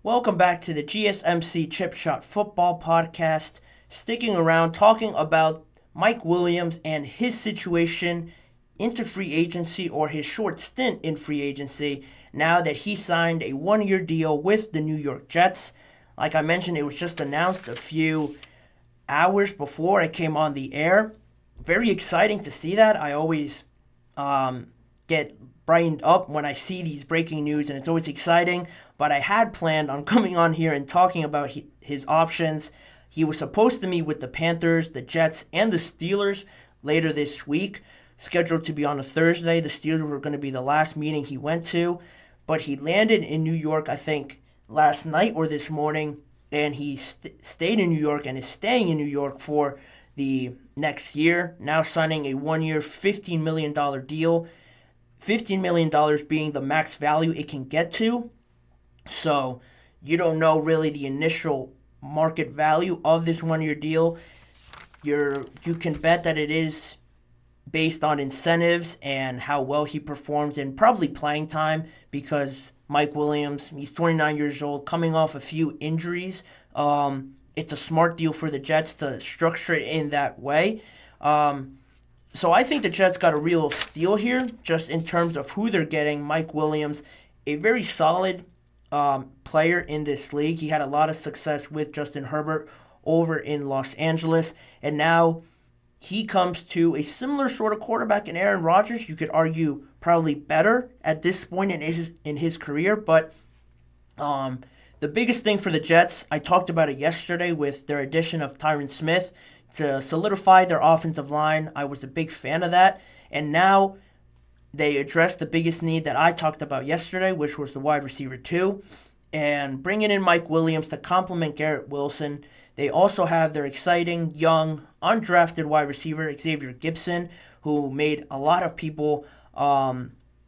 Welcome back to the GSMC Chip Shot Football Podcast. Sticking around talking about Mike Williams and his situation into free agency or his short stint in free agency now that he signed a 1 year deal with the New York Jets. Like I mentioned, it was just announced a few hours before I came on the air. Very exciting to see that. I always get brightened up when I see these breaking news, and it's always exciting. But I had planned on coming on here and talking about his options. He was supposed to meet with the Panthers, the Jets, and the Steelers later this week, scheduled to be on a Thursday. The Steelers were going to be the last meeting he went to, but he landed in New York, I think, last night or this morning, and he stayed in New York and is staying in New York for the next year, now signing a 1 year, $15 million deal. $15 million being the max value it can get to. So you don't know really the initial market value of this 1 year deal. You can bet that it is based on incentives and how well he performs and probably playing time, because Mike Williams, he's 29 years old, coming off a few injuries. It's a smart deal for the Jets to structure it in that way. So I think the Jets got a real steal here, just in terms of who they're getting. Mike Williams, a very solid player in this league. He had a lot of success with Justin Herbert over in Los Angeles, and now he comes to a similar sort of quarterback in Aaron Rodgers. You could argue probably better at this point in his career, but the biggest thing for the Jets, I talked about it yesterday with their addition of Tyron Smith to solidify their offensive line. I was a big fan of that, and now they addressed the biggest need that I talked about yesterday, which was the wide receiver 2, and bringing in Mike Williams to complement Garrett Wilson. They also have their exciting, young, undrafted wide receiver, Xavier Gibson, who made a lot of people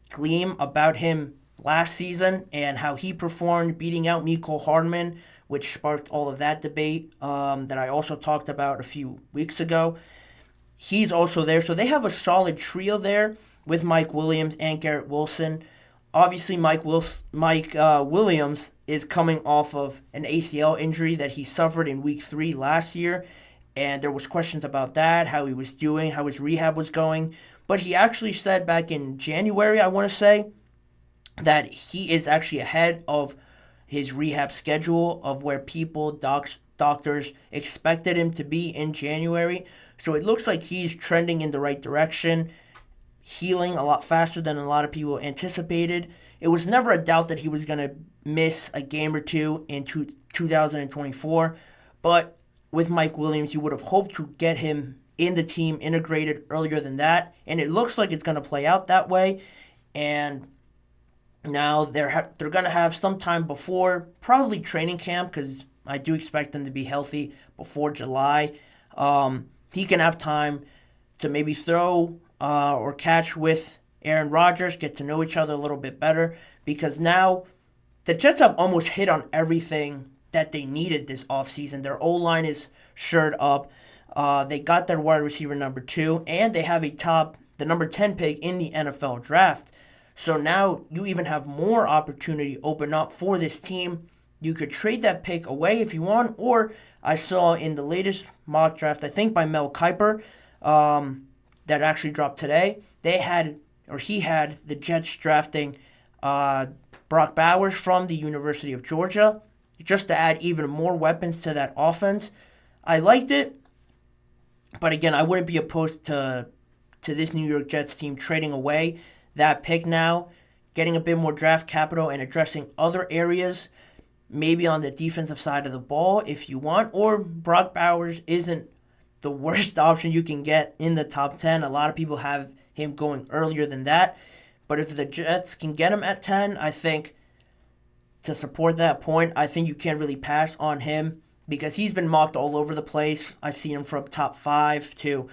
gleam about him last season and how he performed, beating out Mecole Hardman, which sparked all of that debate that I also talked about a few weeks ago. He's also there. So they have a solid trio there with Mike Williams and Garrett Wilson. Obviously, Mike Williams is coming off of an ACL injury that he suffered in Week 3 last year, and there was questions about that, how he was doing, how his rehab was going. But he actually said back in January, I want to say, that he is actually ahead of his rehab schedule of where doctors expected him to be in January. So it looks like he's trending in the right direction, healing a lot faster than a lot of people anticipated. It was never a doubt that he was going to miss a game or two in 2024, but with Mike Williams, you would have hoped to get him in the team integrated earlier than that, and it looks like it's going to play out that way. And now they're going to have some time before, probably training camp, because I do expect them to be healthy before July. He can have time to maybe throw or catch with Aaron Rodgers, get to know each other a little bit better, because now the Jets have almost hit on everything that they needed this offseason. Their O-line is shored up. They got their wide receiver number 2, and they have the number 10 pick in the NFL draft. So now you even have more opportunity open up for this team. You could trade that pick away if you want, or I saw in the latest mock draft, I think by Mel Kiper, that actually dropped today, he had the Jets drafting Brock Bowers from the University of Georgia, just to add even more weapons to that offense. I liked it, but again, I wouldn't be opposed to this New York Jets team trading away that pick now, getting a bit more draft capital and addressing other areas, maybe on the defensive side of the ball if you want. Or Brock Bowers isn't the worst option you can get in the top 10. A lot of people have him going earlier than that. But if the Jets can get him at 10, I think to support that point, I think you can't really pass on him, because he's been mocked all over the place. I've seen him from top 5 to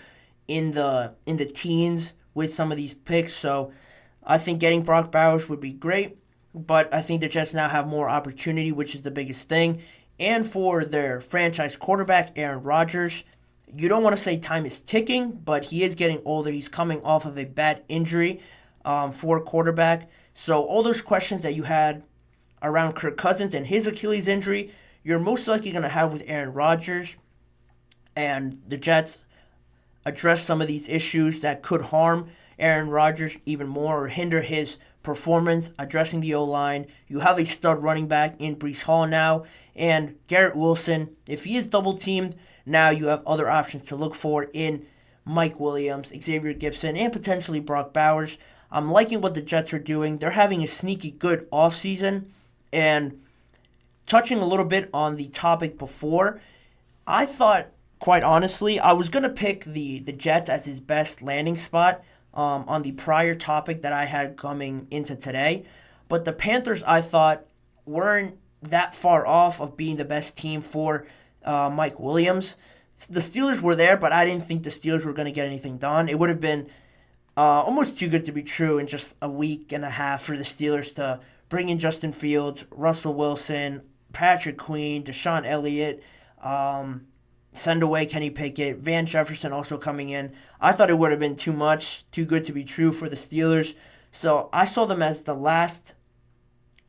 in the teens with some of these picks. So I think getting Brock Bowers would be great, but I think the Jets now have more opportunity, which is the biggest thing. And for their franchise quarterback, Aaron Rodgers, you don't want to say time is ticking, but he is getting older. He's coming off of a bad injury for a quarterback. So all those questions that you had around Kirk Cousins and his Achilles injury, you're most likely going to have with Aaron Rodgers. And the Jets address some of these issues that could harm Aaron Rodgers even more or hinder his performance, addressing the O-line. You have a stud running back in Breece Hall now, and Garrett Wilson. If he is double-teamed, now you have other options to look for in Mike Williams, Xavier Gibson, and potentially Brock Bowers. I'm liking what the Jets are doing. They're having a sneaky good offseason, and touching a little bit on the topic before, I thought, quite honestly, I was going to pick the Jets as his best landing spot on the prior topic that I had coming into today. But the Panthers, I thought, weren't that far off of being the best team for Mike Williams. The Steelers were there, but I didn't think the Steelers were going to get anything done. It would have been almost too good to be true in just a week and a half for the Steelers to bring in Justin Fields, Russell Wilson, Patrick Queen, Deshaun Elliott, send away Kenny Pickett, Van Jefferson also coming in. I thought it would have been too much, too good to be true for the Steelers. So I saw them as the last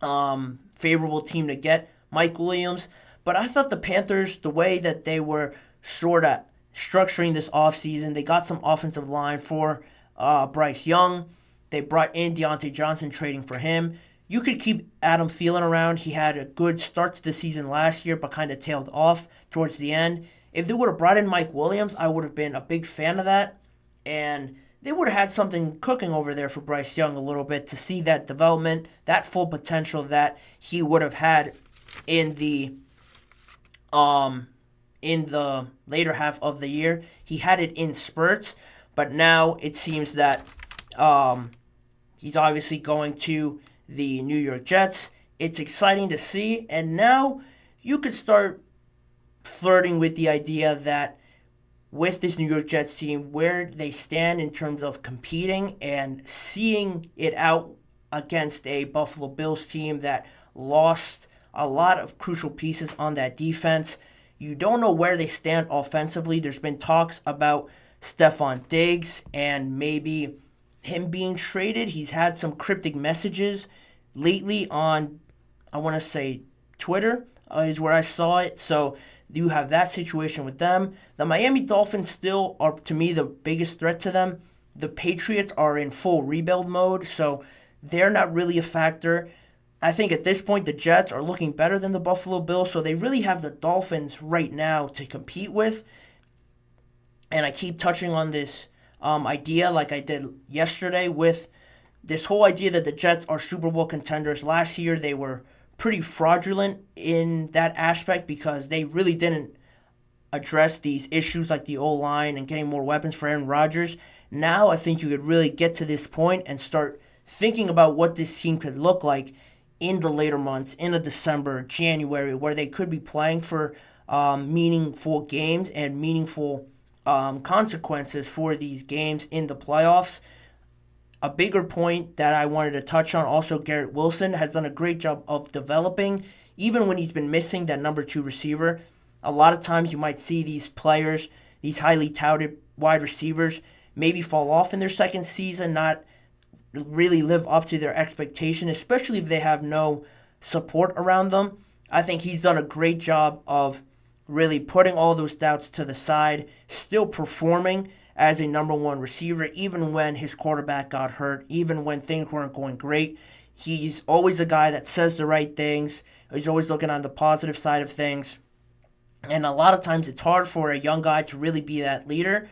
favorable team to get Mike Williams. But I thought the Panthers, the way that they were sort of structuring this offseason, they got some offensive line for Bryce Young. They brought in Deontay Johnson, trading for him. You could keep Adam Thielen around. He had a good start to the season last year, but kind of tailed off towards the end. If they would have brought in Mike Williams, I would have been a big fan of that. And they would have had something cooking over there for Bryce Young a little bit to see that development, that full potential that he would have had in the later half of the year. He had it in spurts, but now it seems that he's obviously going to the New York Jets. It's exciting to see, and now you could start flirting with the idea that with this New York Jets team, where they stand in terms of competing and seeing it out against a Buffalo Bills team that lost a lot of crucial pieces on that defense. You don't know where they stand offensively. There's been talks about Stephon Diggs and maybe him being traded. He's had some cryptic messages lately on, I want to say, Twitter is where I saw it. So you have that situation with them. The Miami Dolphins still are, to me, the biggest threat to them. The Patriots are in full rebuild mode, so they're not really a factor. I think at this point the Jets are looking better than the Buffalo Bills, so they really have the Dolphins right now to compete with. And I keep touching on this idea like I did yesterday with this whole idea that the Jets are Super Bowl contenders. Last year they were pretty fraudulent in that aspect because they really didn't address these issues like the O-line and getting more weapons for Aaron Rodgers. Now I think you could really get to this point and start thinking about what this team could look like in the later months, in a December, January, where they could be playing for meaningful games and meaningful consequences for these games in the playoffs. A bigger point that I wanted to touch on, also Garrett Wilson has done a great job of developing, even when he's been missing that number 2 receiver. A lot of times you might see these players, these highly touted wide receivers, maybe fall off in their second season, not really live up to their expectation, especially if they have no support around them. I think he's done a great job of really putting all those doubts to the side, still performing as a number 1 receiver, even when his quarterback got hurt, even when things weren't going great. He's always a guy that says the right things. He's always looking on the positive side of things. And a lot of times it's hard for a young guy to really be that leader.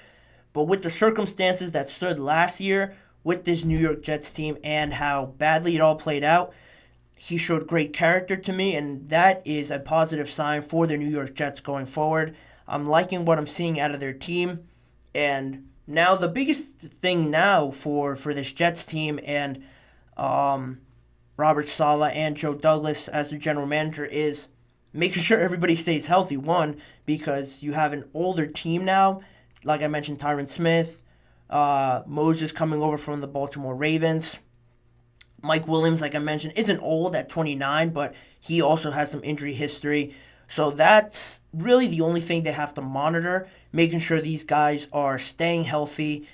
But with the circumstances that stood last year with this New York Jets team and how badly it all played out, he showed great character to me, and that is a positive sign for the New York Jets going forward. I'm liking what I'm seeing out of their team. And now the biggest thing now for this Jets team and Robert Saleh and Joe Douglas as the general manager is making sure everybody stays healthy. One, because you have an older team now. Like I mentioned, Tyron Smith, Moses coming over from the Baltimore Ravens. Mike Williams, like I mentioned, isn't old at 29, but he also has some injury history. So that's really the only thing they have to monitor, making sure these guys are staying healthy,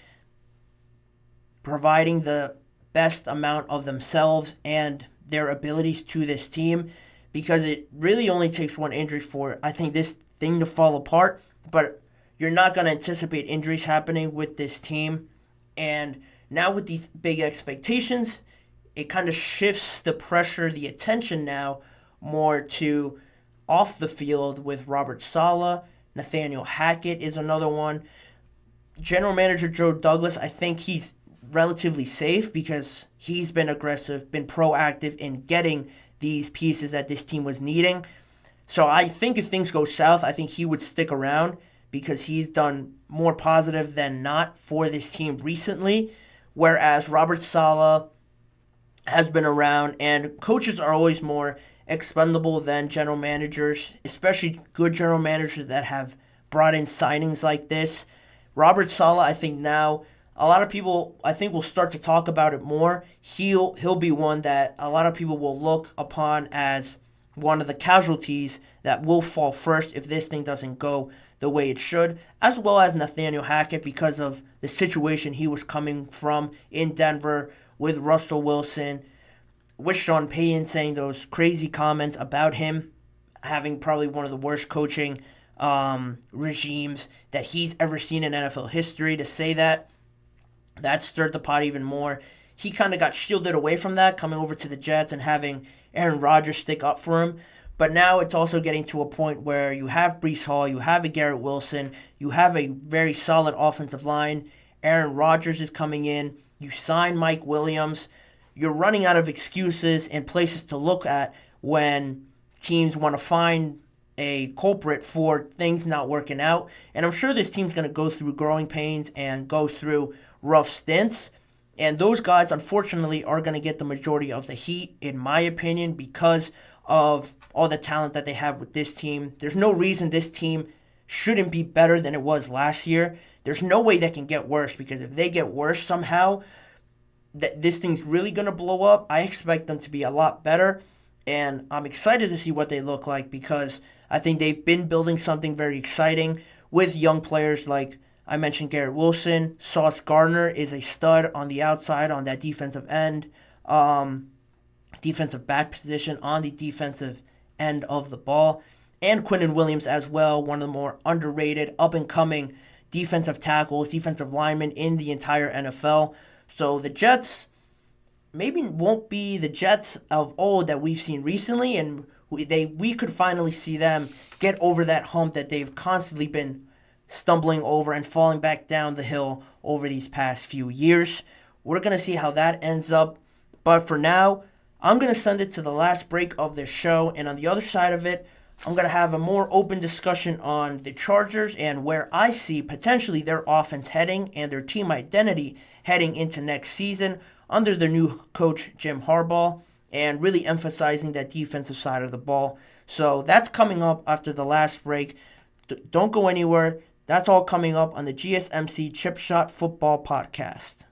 providing the best amount of themselves and their abilities to this team, because it really only takes one injury for, I think, this thing to fall apart. But you're not going to anticipate injuries happening with this team. And now with these big expectations, it kind of shifts the pressure, the attention now more to off the field with Robert Saleh. Nathaniel Hackett is another one. General Manager Joe Douglas, I think he's relatively safe because he's been aggressive, been proactive in getting these pieces that this team was needing. So I think if things go south, I think he would stick around because he's done more positive than not for this team recently. Whereas Robert Saleh has been around, and coaches are always more expendable than general managers, especially good general managers that have brought in signings like this. Robert Saleh, I think now, a lot of people, I think, will start to talk about it more. He'll be one that a lot of people will look upon as one of the casualties that will fall first if this thing doesn't go the way it should, as well as Nathaniel Hackett because of the situation he was coming from in Denver with Russell Wilson, with Sean Payton saying those crazy comments about him having probably one of the worst coaching regimes that he's ever seen in NFL history. To say that stirred the pot even more. He kind of got shielded away from that, coming over to the Jets and having Aaron Rodgers stick up for him. But now it's also getting to a point where you have Breece Hall, you have a Garrett Wilson, you have a very solid offensive line. Aaron Rodgers is coming in. You sign Mike Williams. You're running out of excuses and places to look at when teams want to find a culprit for things not working out. And I'm sure this team's going to go through growing pains and go through rough stints. And those guys, unfortunately, are going to get the majority of the heat, in my opinion, because of all the talent that they have with this team. There's no reason this team shouldn't be better than it was last year. There's no way they can get worse, because if they get worse somehow, this thing's really going to blow up. I expect them to be a lot better, and I'm excited to see what they look like because I think they've been building something very exciting with young players like I mentioned Garrett Wilson. Sauce Gardner is a stud on the outside on that defensive end, defensive back position on the defensive end of the ball. And Quinnen Williams as well, one of the more underrated, up-and-coming defensive tackles, defensive linemen in the entire NFL. So the Jets maybe won't be the Jets of old that we've seen recently, and we could finally see them get over that hump that they've constantly been stumbling over and falling back down the hill over these past few years. We're going to see how that ends up. But for now, I'm going to send it to the last break of this show. And on the other side of it, I'm going to have a more open discussion on the Chargers and where I see potentially their offense heading and their team identity heading into next season under their new coach, Jim Harbaugh, and really emphasizing that defensive side of the ball. So that's coming up after the last break. Don't go anywhere. That's all coming up on the GSMC Chip Shot Football Podcast.